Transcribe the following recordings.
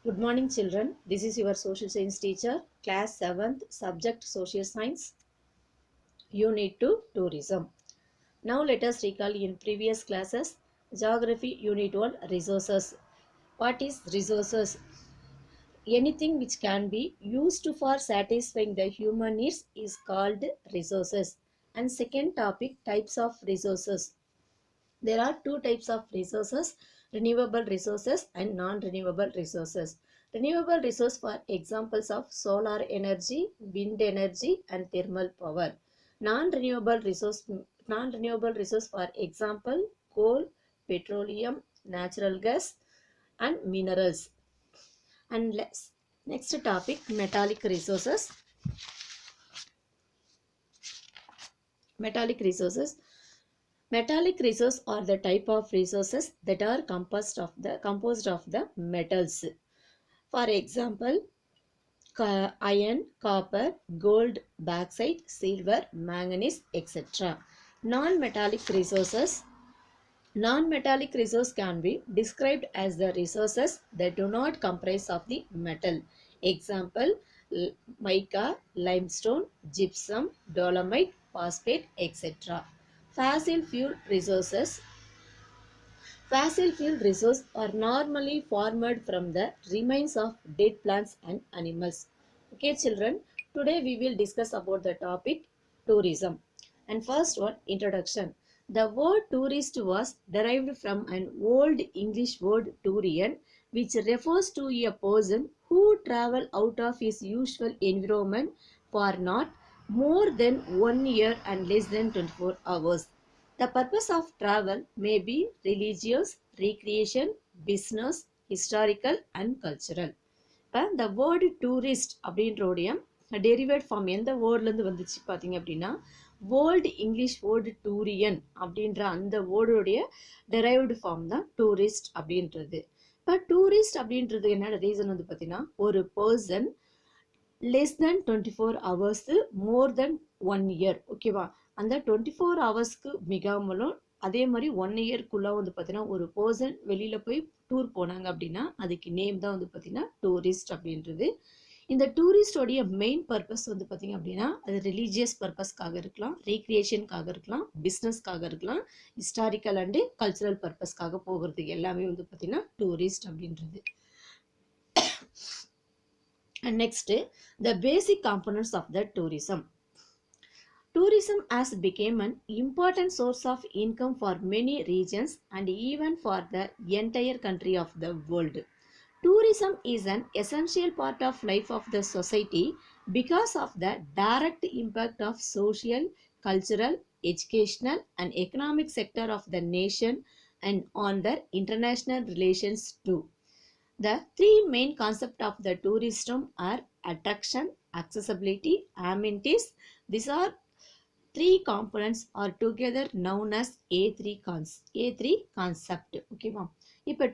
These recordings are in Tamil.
Good morning, children. This is your social science teacher, class 7th, subject social science, unit 2, tourism. Now, let us recall in previous classes, geography, unit 1, resources. What is resources? Anything which can be used for satisfying the human needs is called resources. And second topic, types of resources. There are two types of resources, renewable resources and non-renewable resources. Renewable resource for examples of solar energy, wind energy and thermal power. Non-renewable resource non-renewable resource for example coal, petroleum, natural gas and minerals. And let's next topic metallic resources. Metallic resources. Metallic resources are the type of resources that are composed of the metals. For example, iron, copper, gold, bauxite, silver, manganese, etc. Non-metallic resources. Non-metallic resource can be described as the resources that do not comprise of the metal. Example, mica, limestone, gypsum, dolomite, phosphate, etc. Fossil fuel resources. Fossil fuel resources are normally formed from the remains of dead plants and animals. Okay, children, today we will discuss about the topic tourism. And first one, introduction. The word tourist was derived from an old English word turian, which refers to a person who travel out of his usual environment for not more than 1 year and less than 24 hours. The purpose of travel may be religious, recreation, business, historical and cultural. இப்போ the word tourist அப்படின்றோடைய டெரிவேட் ஃபார்ம் எந்த வேர்ட்லேருந்து வந்துச்சு பார்த்தீங்க அப்படின்னா வேர்ல்டு இங்கிலீஷ் வேர்டு டூரியன் அப்படின்ற அந்த வேர்டுடைய டெரைவ்டு ஃபார்ம் தான் டூரிஸ்ட் அப்படின்றது. இப்போ டூரிஸ்ட் அப்படின்றது என்ன ரீசன் வந்து பார்த்தீங்கன்னா ஒரு பர்சன் லெஸ் தென் 24 hours மோர் தென் 1 year. ஓகேவா, அந்த 24 hours மிகாமலும் அதே மாதிரி 1 year வந்து பார்த்தீங்கன்னா ஒரு பர்சன் வெளியில போய் டூர் போனாங்க அப்படின்னா அதுக்கு நேம் தான் வந்து பார்த்தீங்கன்னா டூரிஸ்ட் அப்படின்றது. இந்த டூரிஸ்டோடைய மெயின் பர்பஸ் வந்து பார்த்தீங்க அப்படின்னா அது ரிலீஜியஸ் பர்பஸ்க்காக இருக்கலாம், ரீக்ரியேஷனுக்காக இருக்கலாம், பிஸ்னஸ்க்காக இருக்கலாம், ஹிஸ்டாரிக்கல் அண்டு கல்ச்சுரல் பர்பஸ்க்காக போகிறதுக்கு எல்லாமே வந்து பார்த்தீங்கன்னா டூரிஸ்ட் அப்படின்றது. And next, the basic components of the tourism. Tourism has become an important source of income for many regions and even for the entire country of the world. Tourism is an essential part of life of the society because of the direct impact of social, cultural, educational and economic sector of the nation and on their international relations too. The three main concepts of the tourism are attraction, accessibility, amenities. These are three components are together known as A3 concept. ஓகேவா, இப்போ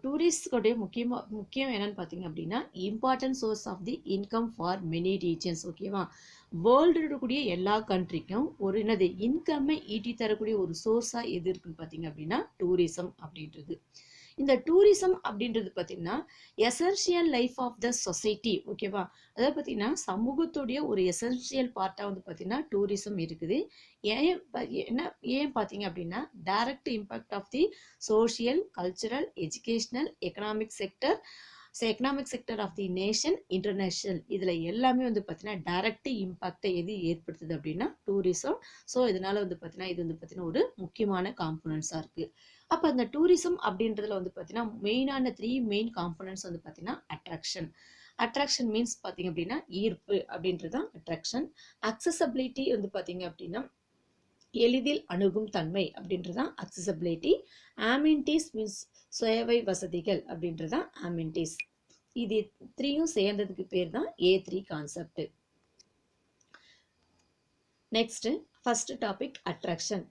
டூரிஸ்டோடைய முக்கியம் என்னன்னு பார்த்தீங்க அப்படின்னா important source of the income for many regions. ஓகேவா, வேர்ல்டு இருக்கக்கூடிய எல்லா கண்ட்ரிக்கும் ஒரு என்னது இன்கம்மை ஈட்டி தரக்கூடிய ஒரு சோர்ஸாக எது இருக்குன்னு பார்த்தீங்க அப்படின்னா டூரிசம் அப்படின்றது. இந்த டூரிசம் அப்படின்றது பார்த்தீங்கன்னா essential life of the society. ஓகேவா, அதாவது பார்த்தீங்கன்னா சமூகத்துடைய ஒரு எசென்ஷியல் பார்ட்டாக வந்து பார்த்தீங்கன்னா டூரிசம் இருக்குது. ஏன் பார்த்தீங்க அப்படின்னா direct impact of the social, cultural, educational, economic sector of the nation, international, இதில் எல்லாமே வந்து பார்த்தீங்கன்னா டைரக்ட் இம்பாக்டை எது ஏற்படுத்துது அப்படின்னா டூரிசம். ஸோ இதனால வந்து பார்த்தீங்கன்னா இது வந்து பார்த்தீங்கன்னா ஒரு முக்கியமான காம்பனன்ஸாக இருக்குது. அப்போ அந்த டூரிசம் அப்படின்றதுல வந்து பார்த்தீங்கன்னா மெயினான த்ரீ மெயின் காம்பனன்ட்ஸ் வந்து பார்த்தீங்கன்னா அட்ராக்ஷன் மீன்ஸ் பார்த்தீங்க அப்படின்னா ஈர்ப்பு அப்படின்றது தான் அட்ராக்ஷன். அக்சசபிலிட்டி வந்து பார்த்தீங்க அப்படின்னா எளிதில் அணுகும் தன்மை அப்படின்றதான் அக்சசபிலிட்டி. ஆமெனிட்டிஸ் மீன்ஸ் சேவை வசதிகள் அப்படின்றதான் ஆமெனிட்டிஸ். இது த்ரீயும் சேர்ந்ததுக்கு பேர் தான் A3 concept. Next first topic attraction.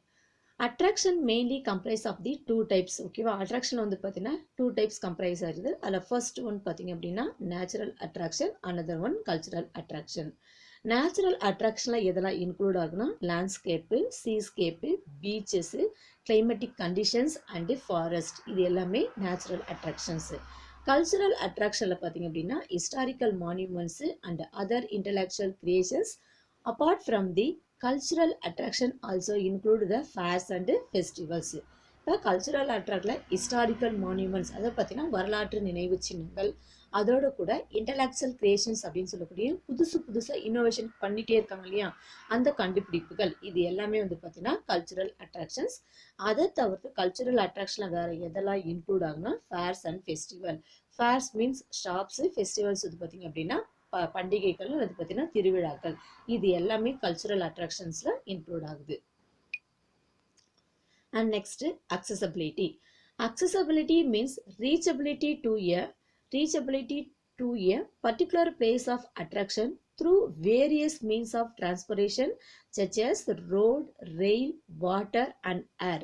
Attraction mainly comprise of the two types. ஓகேவா, அட்ராக்ஷன் வந்து பார்த்தீங்கன்னா டூ டைப்ஸ் கம்ப்ரைஸ் ஆகுது. அதில் ஃபர்ஸ்ட் ஒன் பார்த்தீங்க அப்படின்னா natural attraction, another one cultural attraction. Natural அட்ராக்ஷனில் எதெல்லாம் இன்க்ளூட் ஆகுனா landscape, seascape, beaches, climatic conditions and forest, இது எல்லாமே நேச்சுரல் அட்ராக்ஷன்ஸு. கல்ச்சுரல் அட்ராக்ஷன்ல பார்த்தீங்க அப்படின்னா historical monuments and other intellectual creations apart from the cultural attraction also include the fairs and festivals. இப்போ கல்ச்சுரல் அட்ராக்டில் ஹிஸ்டாரிக்கல் மான்யூமெண்ட்ஸ் அதை பார்த்தீங்கன்னா வரலாற்று நினைவு சின்னங்கள், அதோட கூட இன்டலெக்சுவல் கிரியேஷன்ஸ் அப்படின்னு சொல்லக்கூடிய புதுசாக இன்னோவேஷன் பண்ணிகிட்டே இருக்காங்க இல்லையா, அந்த கண்டுபிடிப்புகள், இது எல்லாமே வந்து பார்த்தீங்கன்னா கல்ச்சுரல் அட்ராக்ஷன்ஸ். அதை தவிர்த்து கல்ச்சுரல் அட்ராக்ஷனில் வேறு எதெல்லாம் இன்க்ளூட் ஆகுனா fares and festival. Fares means shops, festivals வந்து பார்த்திங்க அப்படின்னா பண்டிகைகள், அது பார்த்தீங்கன்னா திருவிழாக்கள், இது எல்லாமே கல்ச்சுரல் அட்ராக்ஷன்ஸில் இன்க்ளூட் ஆகுது. And next, accessibility. Accessibility means reachability to a particular place of attraction through various means of transportation such as road, rail, water and air.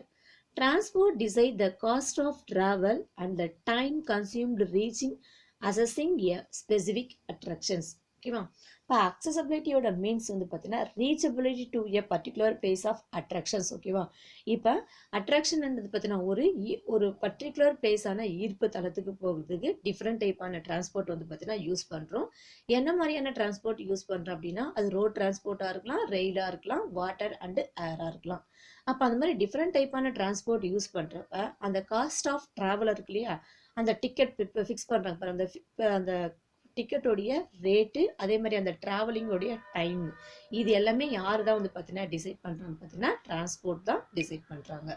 Transport decide the cost of travel and the time consumed reaching accessing a specific attractions. ஓகேவா? இப்போ அக்சசபிலிட்டியோட மீன்ஸ் வந்து பார்த்தீங்கன்னா reachability to a particular place of attractions. ஓகேவா? இப்போ அட்ராக்ஷன்ன்றது பார்த்தீங்கன்னா ஒரு பர்டிகுலர் பிளேஸான ஈர்ப்பு தளத்துக்கு போகிறதுக்கு டிஃப்ரெண்ட் டைப்பான டிரான்ஸ்போர்ட் வந்து பார்த்தீங்கன்னா யூஸ் பண்ணுறோம். என்ன மாதிரியான டிரான்ஸ்போர்ட் யூஸ் பண்ணுறோம் அப்படின்னா அது ரோட் டிரான்ஸ்போர்ட்டாக இருக்கலாம், ரெயிலாக இருக்கலாம், வாட்டர் அண்டு ஏராக இருக்கலாம். அப்போ அந்த மாதிரி டிஃப்ரெண்ட் டைப்பான டிரான்ஸ்போர்ட் யூஸ் பண்ணுறப்ப அந்த காஸ்ட் ஆஃப் ட்ராவல் இருக்கு இல்லையா, அந்த டிக்கெட் இப்போ ஃபிக்ஸ் பண்ணுறாங்க பாரு, அந்த டிக்கெட்டோடைய ரேட்டு, அதே மாதிரி அந்த ட்ராவலிங்கோடைய டைம், இது எல்லாமே யார் தான் வந்து பார்த்தீங்கன்னா டிசைட் பண்ணுறாங்க பார்த்தீங்கன்னா டிரான்ஸ்போர்ட் தான் டிசைட் பண்ணுறாங்க.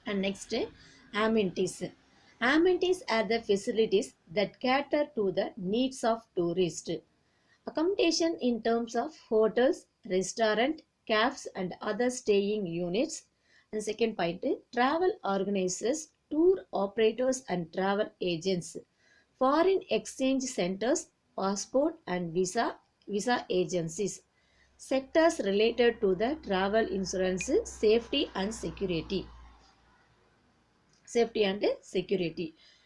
And next amenities. Amenities are the facilities that cater to the needs of tourists. Accommodation in terms of hotels, restaurant, cafes and other staying units. And second point, travel organizers, tour operators and travel agents, foreign exchange centers, passport and visa agencies, sectors related to the travel insurance, safety and security.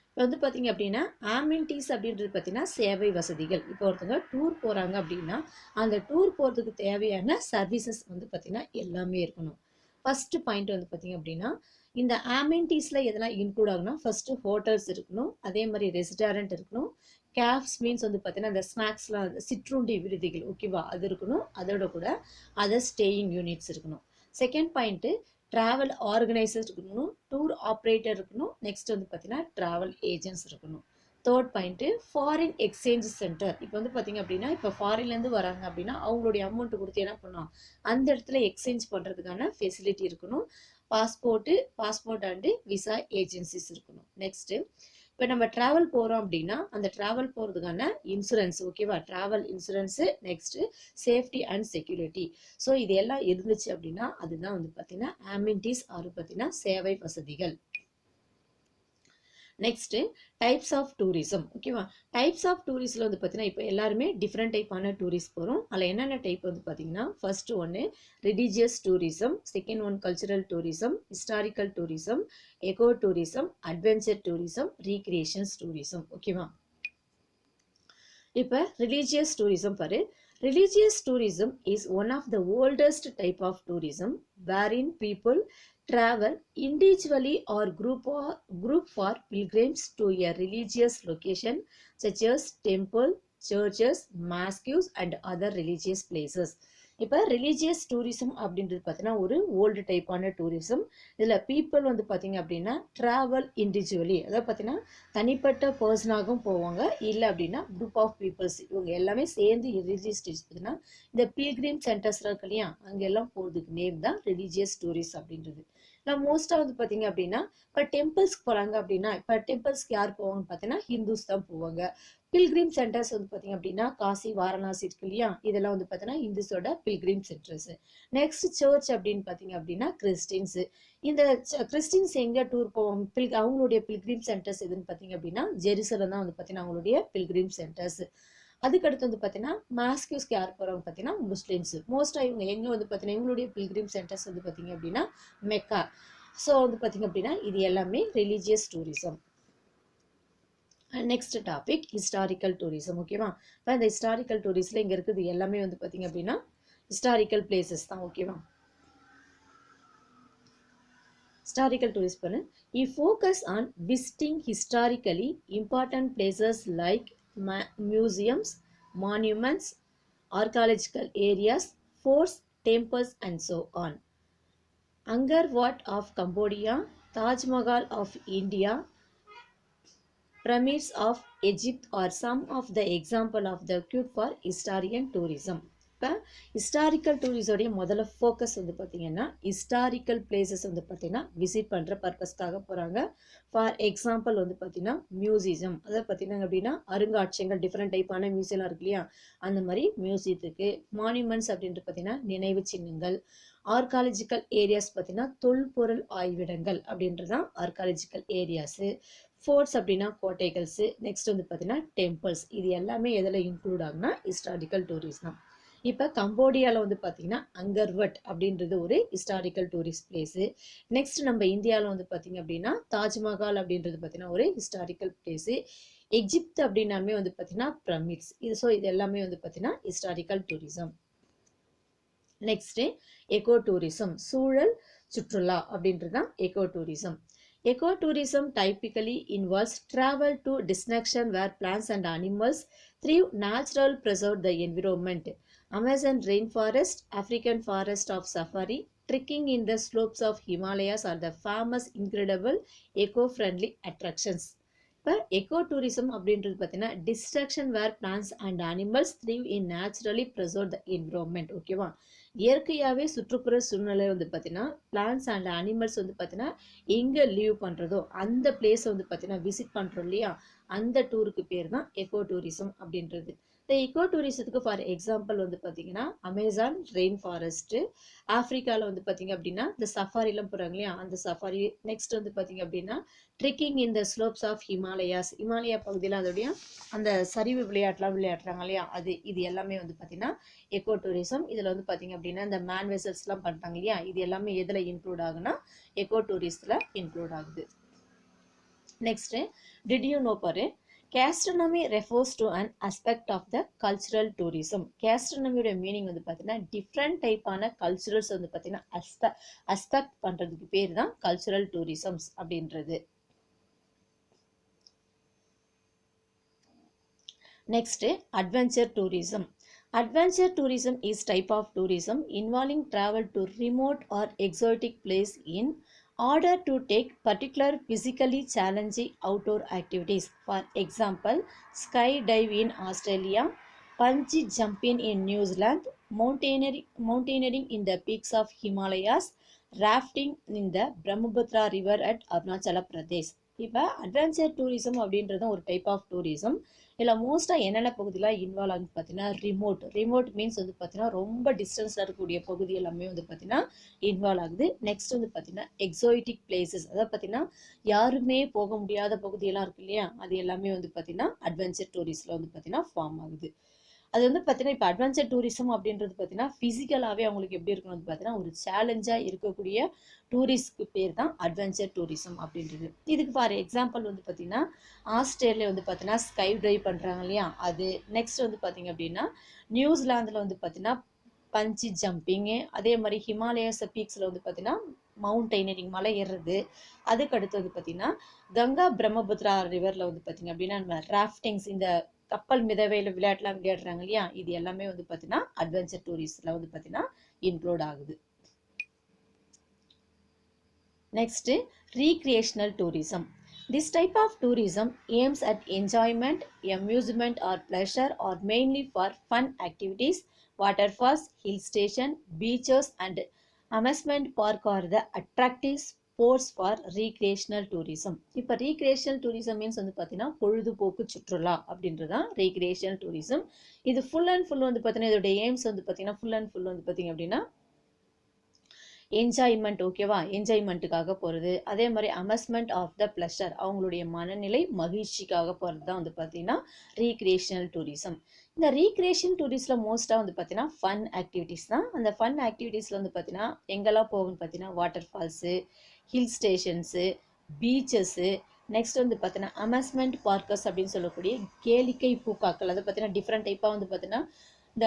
இப்போ வந்து பார்த்தீங்க அப்படின்னா ஆமெனிட்டிஸ் அப்படின்றது பார்த்தீங்கன்னா சேவை வசதிகள். இப்போ ஒருத்தவங்க டூர் போகிறாங்க அப்படின்னா அந்த டூர் போகிறதுக்கு தேவையான சர்வீசஸ் வந்து பார்த்தீங்கன்னா எல்லாமே இருக்கணும். ஃபர்ஸ்ட் பாயிண்ட் வந்து பார்த்தீங்க அப்படின்னா இந்த ஆமெனிட்டிஸில் எதெல்லாம் இன்க்ளூட் ஆகுனா ஃபர்ஸ்ட் ஹோட்டல்ஸ் இருக்கணும், அதே மாதிரி ரெஸ்டாரண்ட் இருக்கணும், கேஃப்ஸ் மீன்ஸ் வந்து பார்த்தீங்கன்னா இந்த ஸ்நாக்ஸ்லாம், சிற்றுண்டி விடுதிகள், ஓகேவா, அது இருக்கணும். அதோட கூட அதர் ஸ்டேயிங் யூனிட்ஸ் இருக்கணும். செகண்ட் பாயிண்ட்டு ட்ராவல் ஆர்கனைசர் இருக்கணும், டூர் ஆப்ரேட்டர் இருக்கணும், நெக்ஸ்ட் வந்து பார்த்தீங்கன்னா ட்ராவல் ஏஜென்ட்ஸ் இருக்கணும். Third point foreign exchange centre. இப்போ வந்து பார்த்தீங்க அப்படின்னா இப்போ ஃபாரின்லேருந்து வராங்க அப்படின்னா அவங்களுடைய அமௌண்ட் கொடுத்து என்ன பண்ணலாம், அந்த இடத்துல எக்ஸ்சேஞ்ச் பண்ணுறதுக்கான ஃபெசிலிட்டி இருக்கணும். பாஸ்போர்ட் அண்டு விசா ஏஜென்சிஸ் இருக்கணும். நெக்ஸ்ட்டு இப்போ நம்ம ட்ராவல் போகிறோம் அப்படின்னா அந்த ட்ராவல் போகிறதுக்கான இன்சூரன்ஸ், ஓகேவா, travel insurance, next safety and security. So இது எல்லாம் இருந்துச்சு அப்படின்னா அதுதான் வந்து பார்த்தீங்கன்னா ஆமெனிட்டிஸ் ஆர் பார்த்தீங்கன்னா சேவை வசதிகள். Next types of tourism. ஓகேவா, டைப்ஸ் ஆஃப் டூரிஸ்டில் வந்து பார்த்தீங்கன்னா இப்போ எல்லாருமே டிஃப்ரெண்ட் டைப்பான டூரிஸ்ட் போகிறோம். அதில் என்னென்ன டைப் வந்து பார்த்தீங்கன்னா ஃபர்ஸ்ட் ஒன்று religious tourism, second one cultural tourism, historical tourism, eco tourism, adventure tourism, recreations tourism. ஓகேவா, இப்போ ரிலீஜியஸ் டூரிசம் பாரு. Religious tourism is one of the oldest type of tourism wherein people travel individually or group for pilgrims to a religious location such as temple, churches, mosques and other religious places. இப்போ ரிலீஜியஸ் டூரிசம் அப்படின்றது பார்த்தீங்கன்னா ஒரு ஓல்டு டைப்பான டூரிசம். இதில் பீப்புள் வந்து பார்த்தீங்க அப்படின்னா ட்ராவல் இண்டிவிஜுவலி, அதாவது பார்த்தீங்கன்னா தனிப்பட்ட பர்சனாகவும் போவாங்க, இல்லை அப்படின்னா குரூப் ஆஃப் பீப்புள்ஸ், இவங்க எல்லாமே சேர்ந்து ரிலீஜியஸ் டூரிஸ்ட் பார்த்தீங்கன்னா இந்த பில்கிரிம் சென்டர்ஸ் இருக்கு இல்லையா, அங்கெல்லாம் போகிறதுக்கு நேம் தான் ரிலீஜியஸ் டூரிஸ்ட் அப்படின்றது. நான் மோஸ்ட்டாக வந்து பார்த்தீங்க அப்படின்னா இப்போ டெம்பிள்ஸ்க்கு போகிறாங்க அப்படின்னா இப்போ டெம்பிள்ஸ்க்கு யார் போவாங்கன்னு பார்த்தீங்கன்னா ஹிந்துஸ் தான் போவாங்க. பில்கிரிம் சென்டர்ஸ் வந்து பார்த்தீங்க அப்படின்னா காசி, வாரணாசி இருக்கு இல்லையா, இதெல்லாம் வந்து பார்த்தீங்கன்னா இந்துஸோட பில்கிரிம் சென்டர்ஸ். நெக்ஸ்ட் சர்ச் அப்படின்னு பார்த்தீங்க அப்படின்னா கிறிஸ்டின்ஸு. இந்த கிறிஸ்டின்ஸ் எங்கே டூர் போவாங்க, அவங்களுடைய பில்கிரிம் சென்டர்ஸ் எதுன்னு பார்த்தீங்க அப்படின்னா ஜெருசலம் தான் வந்து பார்த்தீங்கன்னா அவங்களுடைய பில்கிரிம் சென்டர்ஸ். அதுக்கடுத்து வந்து பார்த்தீங்கன்னா மாஸ்கியூஸ்க்கு யார் போகிறவங்க பார்த்தீங்கன்னா முஸ்லீம்ஸ். மோஸ்ட்டாக இவங்க எங்கே வந்து பார்த்தீங்கன்னா இவங்களுடைய பில்கிரிம் சென்டர்ஸ் வந்து பார்த்தீங்க அப்படின்னா மெக்கா. ஸோ வந்து பார்த்தீங்க அப்படின்னா இது எல்லாமே religious tourism. Next topic historical tourism. ஓகேவா, இப்போ இந்த ஹிஸ்டாரிக்கல் டூரிஸ்டில் இங்கே இருக்குது எல்லாமே வந்து பார்த்தீங்க அப்படின்னா ஹிஸ்டாரிக்கல் பிளேசஸ் தான். ஓகேவா, Historical tourist பண்ணு. He focus on visiting historically important places like museums, monuments, archaeological areas, forts, temples, and so on. Angkor Wat of Cambodia, Taj Mahal of India, pyramids of Egypt are some of the example of the good for historian tourism. இப்போ ஹிஸ்டாரிக்கல் டூரிஸோடைய முதல்ல ஃபோக்கஸ் வந்து பார்த்தீங்கன்னா ஹிஸ்டாரிக்கல் பிளேசஸ் வந்து பார்த்தீங்கன்னா விசிட் பண்ணுற பர்பஸ்க்காக போகிறாங்க. ஃபார் எக்ஸாம்பிள் வந்து பார்த்தீங்கன்னா மியூசியம், அதை பார்த்தீங்கன்னா அப்படின்னா அருங்காட்சியங்கள், டிஃப்ரெண்ட் டைப்பான மியூசியம்லாம் இருக்கு இல்லையா, அந்த மாதிரி மியூசியத்துக்கு. மான்யூமெண்ட்ஸ் அப்படின்ட்டு பார்த்தீங்கன்னா நினைவு சின்னங்கள். ஆர்காலஜிக்கல் ஏரியாஸ் பார்த்தீங்கன்னா தொல்பொருள் ஆய்விடங்கள் அப்படின்றது தான் ஆர்காலஜிக்கல் ஏரியாஸு. ஃபோர்ட்ஸ் அப்படின்னா கோட்டைகள்ஸு. நெக்ஸ்ட் வந்து பார்த்தீங்கன்னா டெம்பிள்ஸ். இது எல்லாமே எதில் இன்க்ளூட் ஆகுனா ஹிஸ்டாரிக்கல் டூரிஸ்ட் தான். இப்போ கம்போடியாவில் வந்து பார்த்தீங்கன்னா அங்கர்வட் அப்படின்றது ஒரு ஹிஸ்டாரிக்கல் டூரிஸ்ட் பிளேஸு. நெக்ஸ்ட் நம்ம இந்தியாவில் வந்து பார்த்தீங்க அப்படின்னா தாஜ்மஹால் அப்படின்றது பார்த்தீங்கன்னா ஒரு ஹிஸ்டாரிக்கல் பிளேஸு. எஜிப்த் அப்படின்னாலுமே வந்து பார்த்தீங்கன்னா பிரமிட்ஸ். இது எல்லாமே வந்து பார்த்தீங்கன்னா historical tourism. Next echo tourism, சூழல் சுற்றுலா அப்படின்றது தான் echo tourism. Ecotourism typically involves travel to destinations where plants and animals thrive naturally preserve the environment. Amazon rainforest, African forest of safari, trekking in the slopes of Himalayas are the famous incredible eco-friendly attractions. இப்போ எக்கோ டூரிசம் அப்படின்றது பார்த்தீங்கன்னா destruction where plants and animals thrive in naturally preserve the environment. ஓகேவா, இயற்கையாகவே சுற்றுப்புற சூழ்நிலை வந்து பார்த்தீங்கன்னா பிளான்ஸ் அண்ட் அனிமல்ஸ் வந்து பார்த்தீங்கன்னா எங்கே லீவ் பண்ணுறதோ அந்த பிளேஸை வந்து பார்த்தீங்கன்னா விசிட் பண்ணுறோம் இல்லையா, அந்த டூருக்கு பேர் தான் எக்கோ டூரிசம் அப்படின்றது. இந்த எக்கோ டூரிசத்துக்கு ஃபார் எக்ஸாம்பிள் வந்து பார்த்தீங்கன்னா அமேசான் ரெயின் ஃபாரஸ்ட்டு, ஆஃப்ரிக்காவில் வந்து பார்த்தீங்க அப்படின்னா இந்த சஃபாரிலாம் போகிறாங்க இல்லையா அந்த சஃபாரி. நெக்ஸ்ட் வந்து பார்த்தீங்க அப்படின்னா trekking in the slopes of Himalayas, Himalaya பகுதியில் அதோடைய அந்த சரிவு விளையாட்டுலாம் விளையாடுறாங்க இல்லையா, இது எல்லாமே வந்து பார்த்தீங்கன்னா எக்கோ டூரிசம். இதில் வந்து பார்த்தீங்க அப்படின்னா இந்த மேன் வெசல்ஸ்லாம் பண்ணுறாங்க இல்லையா, இது எல்லாமே எதில் இன்க்ளூட் ஆகுனா எக்கோ டூரிஸ்டில் இன்க்ளூட் ஆகுது. நெக்ஸ்ட், டிட் யூ நோ பாரு, gastronomy refers to an aspect of the cultural tourism. gastronomy meaning வந்து பார்த்தீங்கன்னா டிஃப்ரெண்ட் டைப்பான கல்ச்சுரல்ஸ் வந்து பார்த்தீங்கன்னா அஸ்பெக்ட் பண்ணுறதுக்கு பேர் தான் கல்ச்சுரல் டூரிசம்ஸ் அப்படின்றது. Next, adventure tourism. Adventure tourism is type of tourism involving travel to remote or exotic place in order to take particular physically challenging outdoor activities. For example, skydive in Australia, bungee jumping in New Zealand, mountaineering in the peaks of Himalayas, rafting in the Brahmaputra river at Arunachala Pradesh. இப்போ அட்வென்ச்சர் டூரிசம் அப்படின்றது ஒரு டைப் ஆஃப் டூரிசம். இதில் மோஸ்ட்டாக என்னென்ன பகுதியெலாம் இன்வால்வ் ஆகுது பார்த்தீங்கன்னா ரிமோட் மீன்ஸ் வந்து பார்த்தீங்கன்னா ரொம்ப டிஸ்டன்ஸில் இருக்கக்கூடிய பகுதி எல்லாமே வந்து பார்த்தீங்கன்னா இன்வால்வ் ஆகுது. நெக்ஸ்ட் வந்து பார்த்தீங்கன்னா எக்ஸோட்டிக் பிளேசஸ், அதாவது பார்த்தீங்கன்னா யாருமே போக முடியாத பகுதியெல்லாம் இருக்கு இல்லையா, அது எல்லாமே வந்து பார்த்தீங்கன்னா அட்வென்ச்சர் டூரிஸ்டில் வந்து பார்த்தீங்கன்னா ஃபார்ம் ஆகுது. அது வந்து பார்த்தீங்கன்னா இப்போ அட்வென்ச்சர் டூரிசம் அப்படின்றது பார்த்தீங்கன்னா ஃபிசிக்கலாகவே அவங்களுக்கு எப்படி இருக்கணும் பார்த்தீங்கன்னா ஒரு சேலஞ்சாக இருக்கக்கூடிய டூரிஸ்ட்க்கு பேர் தான் அட்வென்ச்சர் டூரிசம் அப்படின்றது. இதுக்கு ஃபார் எக்ஸாம்பிள் வந்து பார்த்தீங்கன்னா ஆஸ்திரேலியா வந்து பார்த்தீங்கன்னா ஸ்கை ட்ரைவ் பண்ணுறாங்க இல்லையா அது. நெக்ஸ்ட் வந்து பார்த்தீங்க அப்படின்னா நியூசிலாந்தில் வந்து பார்த்தீங்கன்னா பஞ்சி ஜம்பிங்கு, அதே மாதிரி ஹிமாலயஸ் பீக்ஸில் வந்து பார்த்தீங்கன்னா மவுண்டெய்னரிங், மலை ஏறுறது. அதுக்கு அடுத்து வந்து பார்த்தீங்கன்னா கங்கா பிரம்மபுத்திரா ரிவரில் வந்து பார்த்தீங்க அப்படின்னா நம்ம ராஃப்டிங்ஸ், இந்த கப்பல் மிதவையில் விளையாட்டுலாம் விளையாடுறாங்க இல்லையா, இது எல்லாமே வந்து பார்த்தீங்கன்னா அட்வென்ச்சர் டூரிஸ்டில் வந்து பார்த்தீங்கன்னா இன்க்ளூட் ஆகுது. Next, recreational tourism. This type of tourism aims at enjoyment, amusement or pleasure or mainly for fun activities. Waterfalls, hill station, beaches and amusement park are the attractive sports for recreational tourism. இப்போ ரீக்ரியேஷனல் டூரிசம் மீன்ஸ் வந்து பார்த்தீங்கன்னா பொழுதுபோக்கு சுற்றுலா அப்படின்றது தான் ரீக்ரியேஷனல் டூரிசம். இது ஃபுல் அண்ட் ஃபுல் வந்து பார்த்தீங்கன்னா இதோட எய்ம்ஸ் வந்து பார்த்தீங்கன்னா ஃபுல் அண்ட் ஃபுல் வந்து பார்த்தீங்க அப்படின்னா என்ஜாய்மெண்ட். ஓகேவா, என்ஜாய்மெண்ட்டுக்காக போகிறது. அதே மாதிரி அமஸ்மெண்ட் ஆஃப் த ப்ளஷர், அவங்களுடைய மனநிலை மகிழ்ச்சிக்காக போகிறது தான் வந்து பார்த்தீங்கன்னா ரீக்ரியேஷனல் டூரிசம். இந்த ரீக்ரியேஷன் டூரிஸ்டில் மோஸ்ட்டாக வந்து பார்த்தீங்கன்னா ஃபன் ஆக்டிவிட்டீஸ் தான். அந்த ஃபன் ஆக்டிவிட்டீஸில் வந்து பார்த்தீங்கன்னா எங்கெல்லாம் போகும்னு பார்த்தீங்கன்னா water falls, hill stations, beaches. Next வந்து பார்த்தீங்கன்னா அமஸ்மெண்ட் பார்க்கர்ஸ் அப்படின்னு சொல்லக்கூடிய கேளிக்கை பூக்காக்கள், அதை பார்த்தீங்கன்னா டிஃப்ரெண்ட் டைப்பாக வந்து பார்த்தீங்கன்னா இந்த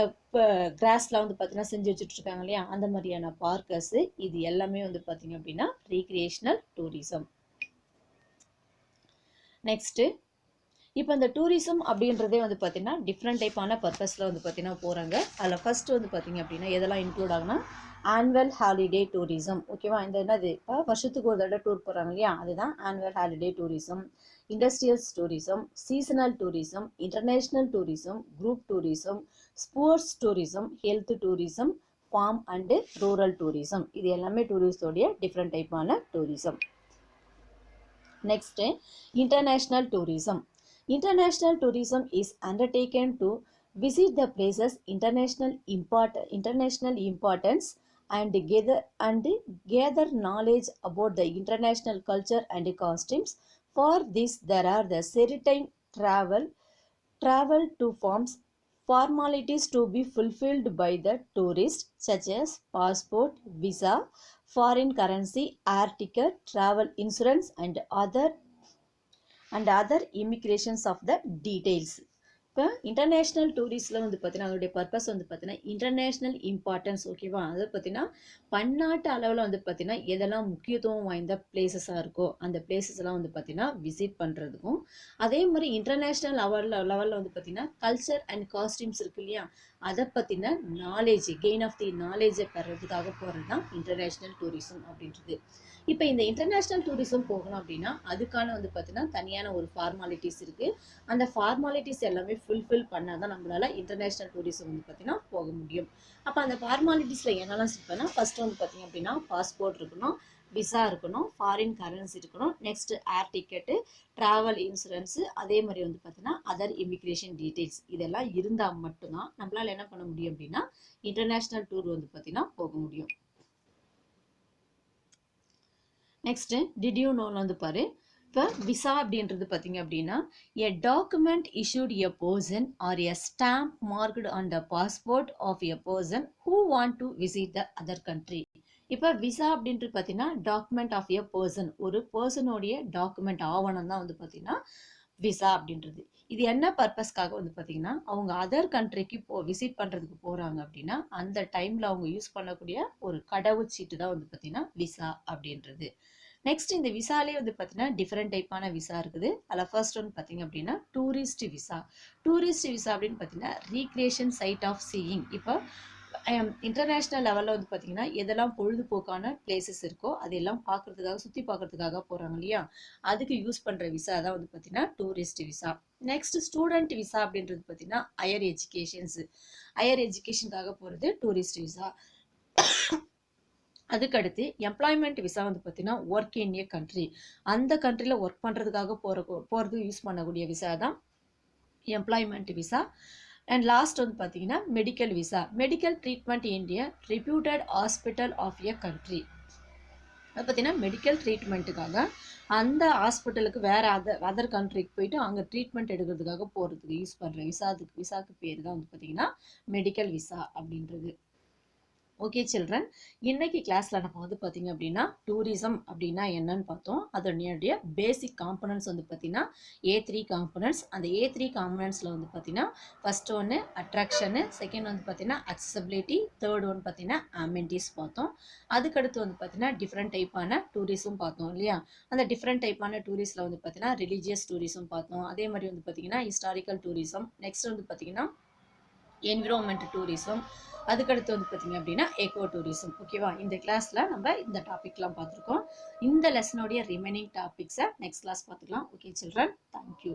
கிராஸ்லாம் வந்து பார்த்தீங்கன்னா செஞ்சு வச்சுட்டு இருக்காங்க இல்லையா, அந்த மாதிரியான பார்க்கஸ், இது எல்லாமே வந்து பார்த்தீங்க அப்படின்னா ரீக்ரியேஷனல் டூரிசம். நெக்ஸ்ட், இப்போ இந்த டூரிசம் அப்படின்றதே வந்து பார்த்தீங்கன்னா டிஃப்ரெண்ட் டைப்பான பர்பஸில் வந்து பார்த்தீங்கன்னா போகிறாங்க. அதில் ஃபர்ஸ்ட் வந்து பார்த்தீங்க அப்படின்னா எதெல்லாம் இன்க்ளூட் ஆகுனா ஆனுவல் ஹாலிடே டூரிசம். ஓகேவா, இந்த என்னது இப்போ வருஷத்துக்கு ஒரு தடவை டூர் போகிறாங்க இல்லையா, அதுதான் annual holiday tourism. Industrial tourism, seasonal tourism, international tourism, group tourism, sports tourism, health tourism, farm and rural tourism. இது எல்லாமே டூரிஸ்டோடைய டிஃப்ரெண்ட் டைப்பான tourism. Next, international tourism. International tourism is undertaken to visit the places international importance and gather knowledge about the international culture and costumes. For this, there are the certain travel to forms formalities to be fulfilled by the tourist, such as passport, visa, foreign currency, air ticket, travel insurance, and other immigrations of the details. இப்போ இன்டர்நேஷ்னல் டூரிஸ்டில் வந்து பார்த்தீங்கன்னா அதோடைய பர்பஸ் வந்து பார்த்தீங்கன்னா இன்டர்நேஷ்னல் இம்பார்ட்டன்ஸ். ஓகேவா, அது பார்த்தீங்கன்னா பன்னாட்டு அளவில் வந்து பார்த்தீங்கன்னா எதெல்லாம் முக்கியத்துவம் வாய்ந்த பிளேசஸாக இருக்கோ அந்த பிளேசஸ் எல்லாம் வந்து பார்த்தீங்கன்னா விசிட் பண்ணுறதுக்கும், அதே மாதிரி இன்டர்நேஷ்னல் லெவலில் வந்து பார்த்தீங்கன்னா கல்ச்சர் அண்ட் காஸ்டியூம்ஸ் இருக்கு இல்லையா, அதை பற்றின நாலேஜ், கெயின் ஆஃப் தி நாலேஜை பெறதுக்காக போகிறது தான் இன்டர்நேஷ்னல் டூரிசம் அப்படின்றது. இப்போ இந்த இன்டர்நேஷ்னல் டூரிசம் போகணும் அப்படின்னா அதுக்கான வந்து பார்த்தீங்கன்னா தனியான ஒரு ஃபார்மாலிட்டிஸ் இருக்குது. அந்த ஃபார்மாலிட்டிஸ் எல்லாமே ஃபுல்ஃபில் பண்ணால் தான் நம்மளால் இன்டர்நேஷ்னல் டூரிசம் வந்து பார்த்தீங்கன்னா போக முடியும். அப்போ அந்த ஃபார்மாலிட்டிஸில் என்னெல்லாம் இருப்பேன்னா ஃபர்ஸ்ட் வந்து பார்த்தீங்க அப்படின்னா பாஸ்போர்ட் இருக்கணும், விசா இருக்கணும், ஃபாரின் கரன்சி இருக்கணும், நெக்ஸ்ட் ஏர் டிக்கெட்டு, ட்ராவல் இன்சூரன்ஸு, அதே மாதிரி வந்து பார்த்தீங்கன்னா அதர் இமிக்ரேஷன் டீட்டெயில்ஸ், இதெல்லாம் இருந்தால் மட்டும்தான் நம்மளால் என்ன பண்ண முடியும் அப்படின்னா இன்டர்நேஷ்னல் டூர் வந்து பார்த்தீங்கன்னா போக முடியும். நெக்ஸ்ட், டிட் யூ நோன்னு வந்து பாரு. இப்போ விசா அப்படின்றது பார்த்தீங்க அப்படின்னா a document issued a person or a stamp marked on the passport of a person who want to visit the other country. இப்போ விசா அப்படின்றது பார்த்தீங்கன்னா டாக்குமெண்ட் ஆஃப் எ பர்சன், ஒரு பர்சனோடைய டாக்குமெண்ட் ஆவணம் தான் வந்து பார்த்தீங்கன்னா விசா அப்படின்றது. இது என்ன பர்பஸ்க்காக வந்து பார்த்தீங்கன்னா அவங்க அதர் கண்ட்ரிக்கு விசிட் பண்ணுறதுக்கு போகிறாங்க அப்படின்னா அந்த டைமில் அவங்க யூஸ் பண்ணக்கூடிய ஒரு கடவுச்சீட்டு தான் வந்து பார்த்தீங்கன்னா விசா அப்படின்றது. நெக்ஸ்ட், இந்த விசாலே வந்து பார்த்தீங்கன்னா டிஃப்ரெண்ட் டைப்பான விசா இருக்குது. அதில் ஃபர்ஸ்ட் ஒன்று பார்த்தீங்க அப்படின்னா டூரிஸ்ட் விசா. டூரிஸ்ட் விசா அப்படின்னு பார்த்தீங்கன்னா ரீக்ரியேஷன் சைட் ஆஃப் சீயிங். இப்போ இன்டர்நேஷ்னல் லெவலில் வந்து பார்த்தீங்கன்னா எதெல்லாம் பொழுதுபோக்கான பிளேசஸ் இருக்கோ அதெல்லாம் பார்க்கறதுக்காக சுற்றி பார்க்கறதுக்காக போகிறாங்க இல்லையா, அதுக்கு யூஸ் பண்ணுற விசா தான் வந்து பார்த்தீங்கன்னா tourist visa. Next, student visa அப்படின்றது பார்த்தீங்கன்னா ஹையர் எஜுகேஷனுக்காக போகிறது டூரிஸ்ட் விசா. அதுக்கடுத்து எம்ப்ளாய்மெண்ட் விசா வந்து பார்த்தீங்கன்னா ஒர்க் இன் ஏ கண்ட்ரி, அந்த கண்ட்ரியில் ஒர்க் பண்ணுறதுக்காக போகிறது யூஸ் பண்ணக்கூடிய விசா தான் எம்ப்ளாய்மெண்ட் விசா. அண்ட் லாஸ்ட் வந்து பார்த்தீங்கன்னா medical visa, medical treatment in a reputed hospital of a country. அது பார்த்தீங்கன்னா மெடிக்கல் ட்ரீட்மெண்ட்டுக்காக அந்த ஹாஸ்பிட்டலுக்கு வேறு அதர் கண்ட்ரிக்கு போயிட்டு அங்கே ட்ரீட்மெண்ட் எடுக்கிறதுக்காக போகிறதுக்கு யூஸ் பண்ணுற விசாக்கு பேர் தான் வந்து பார்த்தீங்கன்னா மெடிக்கல் விசா அப்படின்றது. ஓகே சில்ட்ரன், இன்னைக்கு கிளாஸில் நம்ம வந்து பார்த்தீங்க அப்படின்னா டூரிசம் அப்படின்னா என்னன்னு பார்த்தோம். அதனுடைய பேசிக் காம்பனன்ட்ஸ் வந்து பார்த்தீங்கன்னா A3 காம்பனன்ட்ஸ். அந்த A3 காம்பனன்ட்ஸில் வந்து பார்த்தீங்கன்னா ஃபர்ஸ்ட் ஒன்று அட்ராக்ஷனு, செகண்ட் வந்து பார்த்தீங்கன்னா அக்சசபிலிட்டி, தேர்ட் ஒன்று பார்த்தீங்கன்னா அமெனிட்டிஸ் பார்த்தோம். அதுக்கடுத்து வந்து பார்த்தீங்கன்னா டிஃப்ரெண்ட் டைப்பான டூரிசம் பார்த்தோம் இல்லையா. அந்த டிஃப்ரெண்ட் டைப்பான டூரிஸ்டில் வந்து பார்த்தீங்கன்னா ரிலீஜியஸ் டூரிசம் பார்த்தோம். அதே மாதிரி வந்து பார்த்தீங்கன்னா ஹிஸ்டாரிக்கல் டூரிசம், நெக்ஸ்ட் வந்து பார்த்தீங்கன்னா என்விரான்மெண்ட் டூரிசம், அதுக்கடுத்து வந்து பார்த்தீங்க அப்படின்னா எக்கோ டூரிசம். ஓகேவா, இந்த கிளாஸில் நம்ம இந்த டாபிக்லாம் பார்த்துருக்கோம். இந்த லெசனோடைய ரிமைனிங் டாபிக்ஸை நெக்ஸ்ட் கிளாஸ் பார்த்துக்கலாம். Okay children, thank you.